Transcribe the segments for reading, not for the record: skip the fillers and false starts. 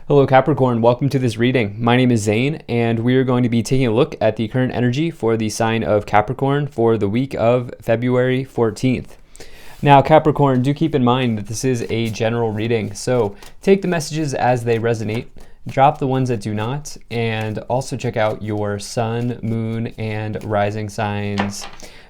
Hello Capricorn, welcome to this reading. My name is Zane and we are going to be taking a look at the current energy for the sign of Capricorn for the week of February 14th. Now Capricorn, do keep in mind that this is a general reading, so take the messages as they resonate, drop the ones that do not, and also check out your sun, moon, and rising signs.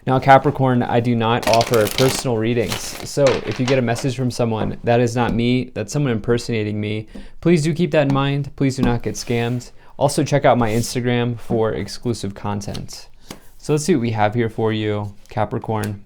Now Capricorn, I do not offer personal readings, so if you get a message from someone, that is not me, that's someone impersonating me. Please do keep that in mind. Please do not get scammed. Also check out my Instagram for exclusive content. So let's see what we have here for you, Capricorn.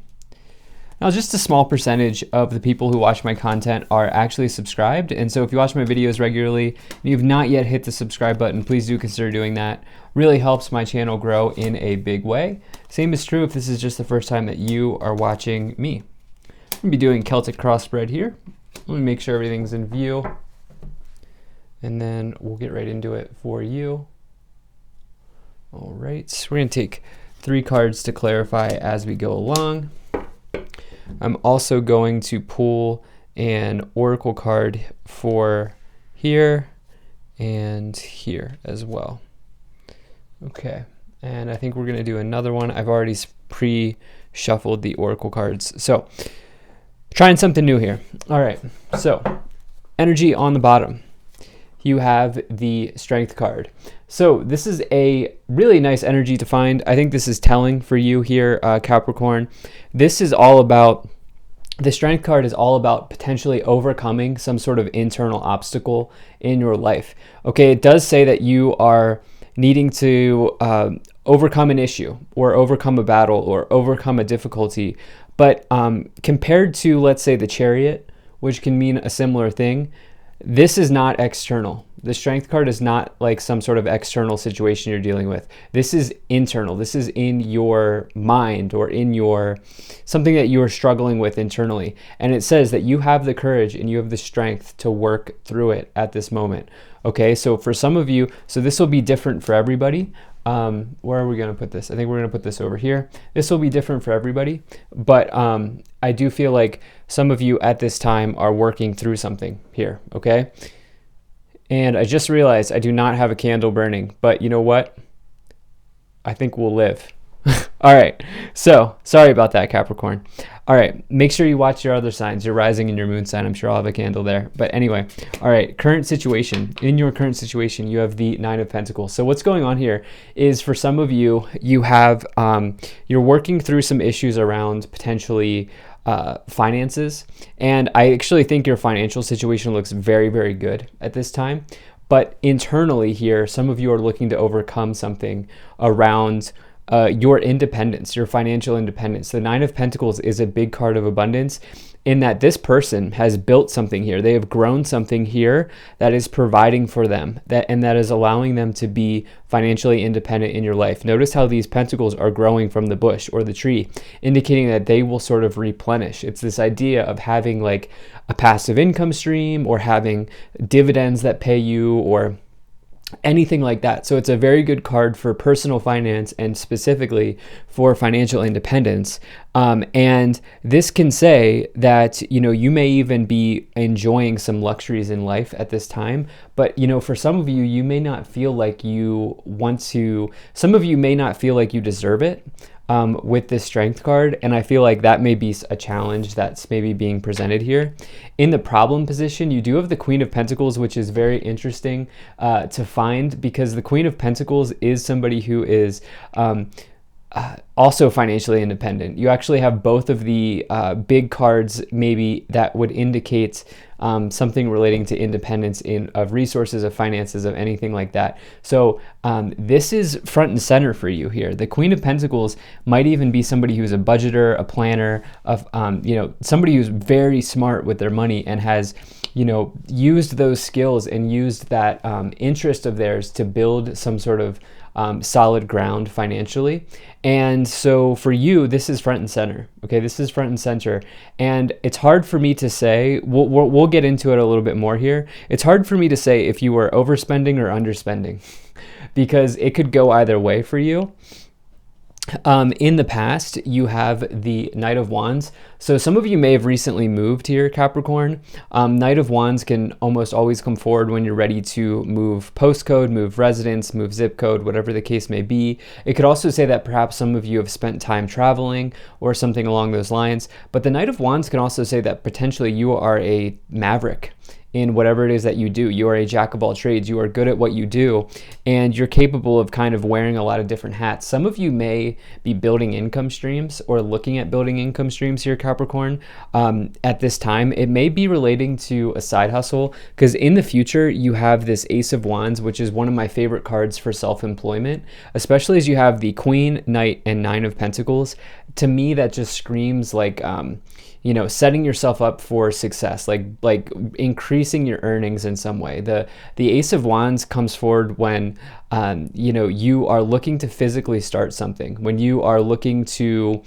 Now, just a small percentage of the people who watch my content are actually subscribed. And so if you watch my videos regularly and you've not yet hit the subscribe button, please do consider doing that. Really helps my channel grow in a big way. Same is true if this is just the first time that you are watching me. I'm going to be doing Celtic crossbred here. Let me make sure everything's in view. And then we'll get right into it for you. All right, we're going to take 3 cards to clarify as we go along. I'm also going to pull an oracle card for here and here as well. Okay, and I think we're going to do another one. I've already pre-shuffled the oracle cards. So, trying something new here. All right, so energy on the bottom. You have the strength card. So this is a really nice energy to find. I think this is telling for you here, Capricorn. This is all about, the strength card is all about potentially overcoming some sort of internal obstacle in your life. Okay, it does say that you are needing to overcome an issue or overcome a battle or overcome a difficulty. But compared to, let's say, the Chariot, which can mean a similar thing, this is not external. The strength card is not like some sort of external situation you're dealing with. This is internal. This is in your mind or in your something that you are struggling with internally. And it says that you have the courage and you have the strength to work through it at this moment. Okay, so for some of you, so this will be different for everybody. Where are we going to put this? I think we're going to put this over here. This will be different for everybody, but I do feel like some of you at this time are working through something here, okay? And I just realized I do not have a candle burning, but you know what? I think we'll live. All right, so sorry about that, Capricorn. All right, make sure you watch your other signs, your rising and your moon sign. I'm sure I'll have a candle there. But anyway, all right, current situation. In your current situation, you have the 9 of Pentacles. So what's going on here is for some of you, you have, you're working through some issues around potentially finances. And I actually think your financial situation looks very, very good at this time. But internally here, some of you are looking to overcome something around your independence, your financial independence. The 9 of Pentacles is a big card of abundance in that this person has built something here. They have grown something here that is providing for them, and that is allowing them to be financially independent in your life. Notice how these pentacles are growing from the bush or the tree, indicating that they will sort of replenish. It's this idea of having like a passive income stream or having dividends that pay you or anything like that. So it's a very good card for personal finance and specifically for financial independence. And this can say that, you know, you may even be enjoying some luxuries in life at this time. But, you know, for some of you, you may not feel like you want to, some of you may not feel like you deserve it. With this strength card, and I feel like that may be a challenge that's maybe being presented here. In the problem position, you do have the Queen of Pentacles, which is very interesting to find because the Queen of Pentacles is somebody who is also financially independent. You actually have both of the big cards maybe that would indicate something relating to independence of resources, of finances, of anything like that. So this is front and center for you here. The Queen of Pentacles might even be somebody who's a budgeter, a planner, of you know, somebody who's very smart with their money and has, you know, used those skills and used that interest of theirs to build some sort of solid ground financially. And so for you, this is front and center. Okay, this is front and center. And it's hard for me to say, we'll get into it a little bit more here. It's hard for me to say if you were overspending or underspending because it could go either way for you. In the past, you have the Knight of Wands. So some of you may have recently moved here, Capricorn. Knight of Wands can almost always come forward when you're ready to move postcode, move residence, move zip code, whatever the case may be. It could also say that perhaps some of you have spent time traveling or something along those lines. But the Knight of Wands can also say that potentially you are a maverick in whatever it is that you do. You are a jack of all trades. You are good at what you do, and you're capable of kind of wearing a lot of different hats. Some of you may be building income streams or looking at building income streams here, Capricorn. At this time, it may be relating to a side hustle, because in the future, you have this Ace of Wands, which is one of my favorite cards for self-employment, especially as you have the Queen, Knight, and Nine of Pentacles. To me, that just screams like, setting yourself up for success, like increasing your earnings in some way. The Ace of Wands comes forward when you are looking to physically start something, when you are looking to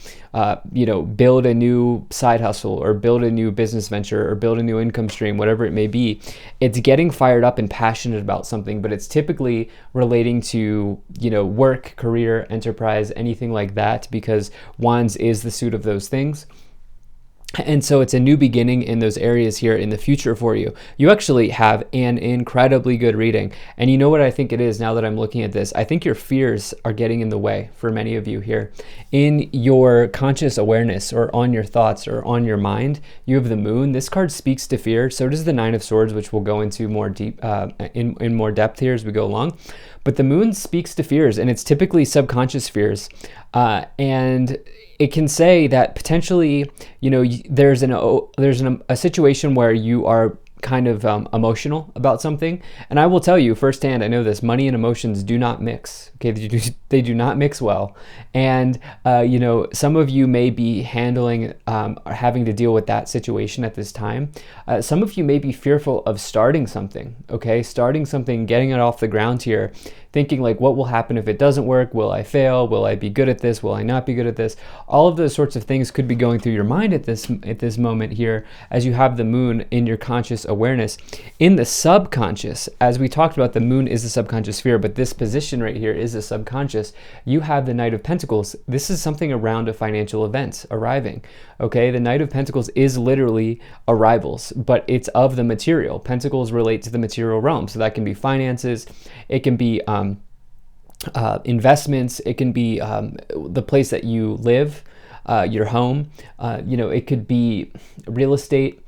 build a new side hustle or build a new business venture or build a new income stream, whatever it may be. It's getting fired up and passionate about something, but it's typically relating to work, career, enterprise, anything like that, because Wands is the suit of those things. And so it's a new beginning in those areas here in the future for you. You actually have an incredibly good reading. And you know what I think it is now that I'm looking at this? I think your fears are getting in the way for many of you here. In your conscious awareness or on your thoughts or on your mind, you have the Moon. This card speaks to fear. So does the Nine of Swords, which we'll go into more deep in more depth here as we go along. But the Moon speaks to fears, and it's typically subconscious fears. And it can say that potentially, there's a situation where you are kind of emotional about something. And I will tell you firsthand, I know this, money and emotions do not mix. Okay, they do not mix well. And some of you may be handling or having to deal with that situation at this time. Some of you may be fearful of starting something. Okay, starting something, getting it off the ground here, thinking like, what will happen if it doesn't work? Will I fail? Will I be good at this? Will I not be good at this? All of those sorts of things could be going through your mind at this moment here, as you have the Moon in your conscious awareness. In the subconscious, as we talked about, the Moon is the subconscious sphere, but this position right here is the subconscious. You have the Knight of Pentacles. This is something around a financial event arriving. Okay, the Knight of Pentacles is literally arrivals, but it's of the material. Pentacles relate to the material realm, so that can be finances, it can be investments, it can be the place that you live, your home, it could be real estate,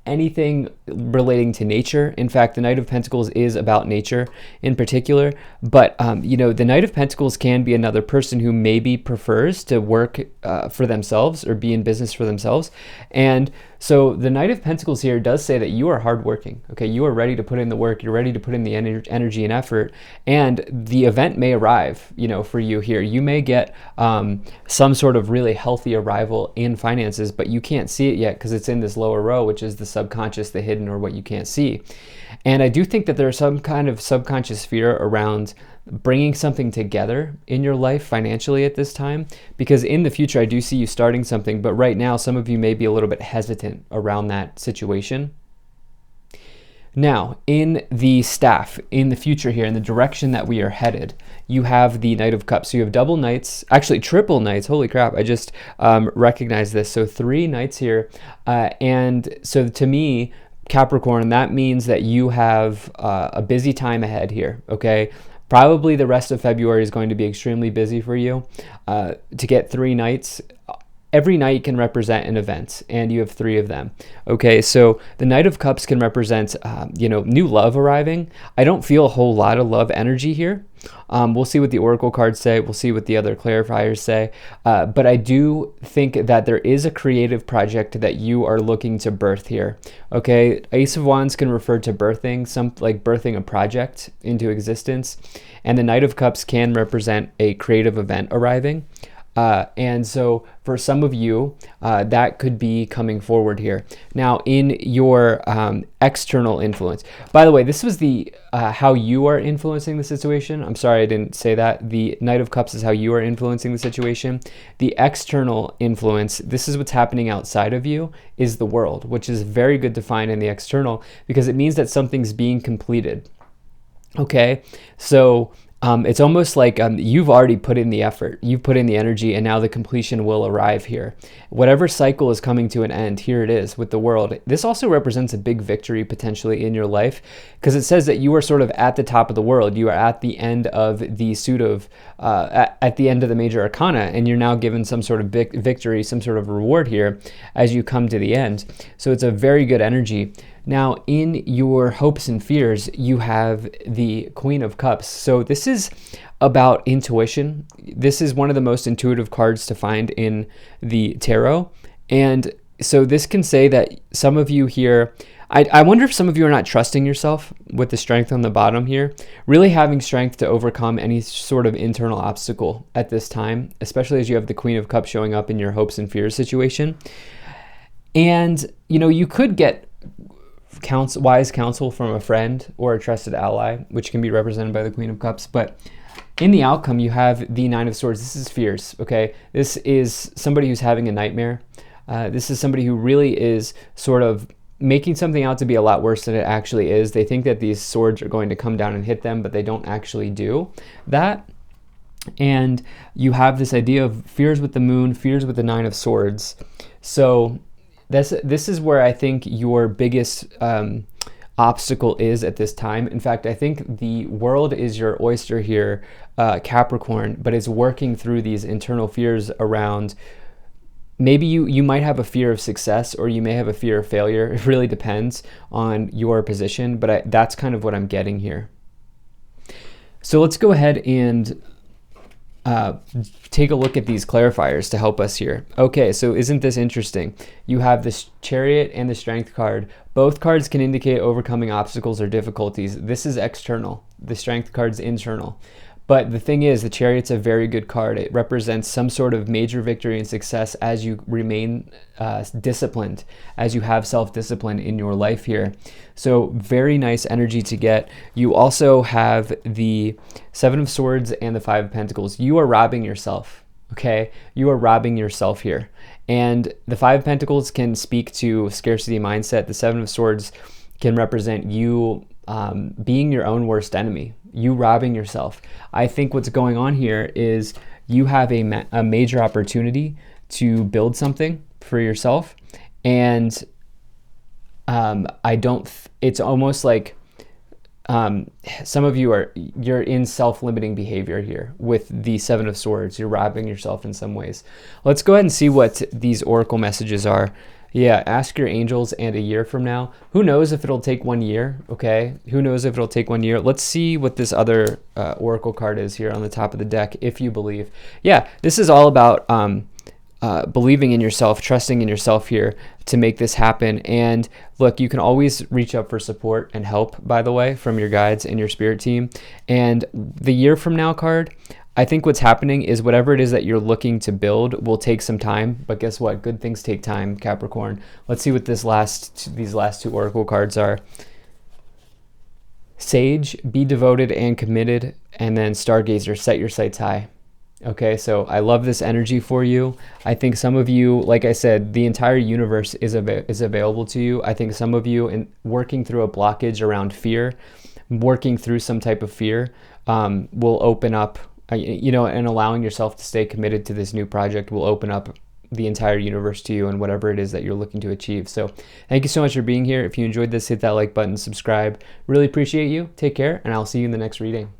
anything relating to nature. In fact, the Knight of Pentacles is about nature in particular, but the Knight of Pentacles can be another person who maybe prefers to work for themselves or be in business for themselves. And so the Knight of Pentacles here does say that you are hardworking. Okay, you are ready to put in the work, you're ready to put in the energy and effort, and the event may arrive, for you here. You may get some sort of really healthy arrival in finances, but you can't see it yet because it's in this lower row, which is the subconscious, the hidden, or what you can't see. And I do think that there's some kind of subconscious fear around bringing something together in your life financially at this time, because in the future I do see you starting something, but right now some of you may be a little bit hesitant around that situation. Now, in the staff, in the future here, in the direction that we are headed, you have the Knight of Cups. So you have double Knights, actually triple Knights. Holy crap, I just recognized this. So 3 Knights here. And so to me, Capricorn, that means that you have a busy time ahead here, okay? Probably the rest of February is going to be extremely busy for you. To get 3 Knights, every Knight can represent an event, and you have 3 of them. Okay, so the Knight of Cups can represent, new love arriving. I don't feel a whole lot of love energy here. We'll see what the Oracle cards say. We'll see what the other clarifiers say. But I do think that there is a creative project that you are looking to birth here. Okay, Ace of Wands can refer to birthing a project into existence. And the Knight of Cups can represent a creative event arriving. And so for some of you, that could be coming forward here. Now, in your external influence, by the way, this was the how you are influencing the situation. I'm sorry, I didn't say that. The Knight of Cups is how you are influencing the situation. The external influence, this is what's happening outside of you, is the world, which is very good to find in the external, because it means that something's being completed. Okay, so it's almost like you've already put in the effort, you've put in the energy, and now the completion will arrive here. Whatever cycle is coming to an end, here it is with the world. This also represents a big victory potentially in your life, because it says that you are sort of at the top of the world. You are at the end of the suit of, at the end of the major arcana, and you're now given some sort of victory, some sort of reward here as you come to the end. So it's a very good energy. Now, in your hopes and fears, you have the Queen of Cups. So this is about intuition. This is one of the most intuitive cards to find in the tarot. And so this can say that some of you here, I wonder if some of you are not trusting yourself with the strength on the bottom here, really having strength to overcome any sort of internal obstacle at this time, especially as you have the Queen of Cups showing up in your hopes and fears situation. And, you know, you could get wise counsel from a friend or a trusted ally, which can be represented by the Queen of Cups. But in the outcome, you have the Nine of Swords. This is fears, okay? This is somebody who's having a nightmare. This is somebody who really is sort of making something out to be a lot worse than it actually is. They think that these swords are going to come down and hit them, but they don't actually do that. And you have this idea of fears with the moon, fears with the Nine of Swords. So this is where I think your biggest obstacle is at this time. In fact, I think the world is your oyster here, Capricorn, but it's working through these internal fears around, maybe you might have a fear of success, or you may have a fear of failure. It really depends on your position, but that's kind of what I'm getting here. So let's go ahead and take a look at these clarifiers to help us here. Okay, so isn't this interesting? You have this Chariot and the Strength card. Both cards can indicate overcoming obstacles or difficulties. This is external. The Strength card's internal. But the thing is, the Chariot's a very good card. It represents some sort of major victory and success as you remain disciplined, as you have self-discipline in your life here. So very nice energy to get. You also have the Seven of Swords and the Five of Pentacles. You are robbing yourself, okay? You are robbing yourself here. And the Five of Pentacles can speak to scarcity mindset. The Seven of Swords can represent you being your own worst enemy, you robbing yourself. I think what's going on here is you have a major opportunity to build something for yourself, and it's almost like some of you you're in self-limiting behavior here with the Seven of Swords. You're robbing yourself in some ways. Let's go ahead and see what these oracle messages are. Yeah, ask your angels, and a year from now. Who knows if it'll take 1 year, okay? Who knows if it'll take 1 year? Let's see what this other oracle card is here on the top of the deck, if you believe. Yeah, this is all about believing in yourself, trusting in yourself here to make this happen. And look, you can always reach out for support and help, by the way, from your guides and your spirit team. And the year from now card, I think what's happening is whatever it is that you're looking to build will take some time, but guess what? Good things take time, Capricorn. Let's see what these last two oracle cards are. Sage, be devoted and committed, and then Stargazer, set your sights high. Okay, so I love this energy for you. I think some of you, like I said, the entire universe is available to you. I think some of you, working through a blockage around fear, working through some type of fear, will open up, and allowing yourself to stay committed to this new project will open up the entire universe to you and whatever it is that you're looking to achieve. So thank you so much for being here. If you enjoyed this, hit that like button, subscribe. Really appreciate you. Take care, and I'll see you in the next reading.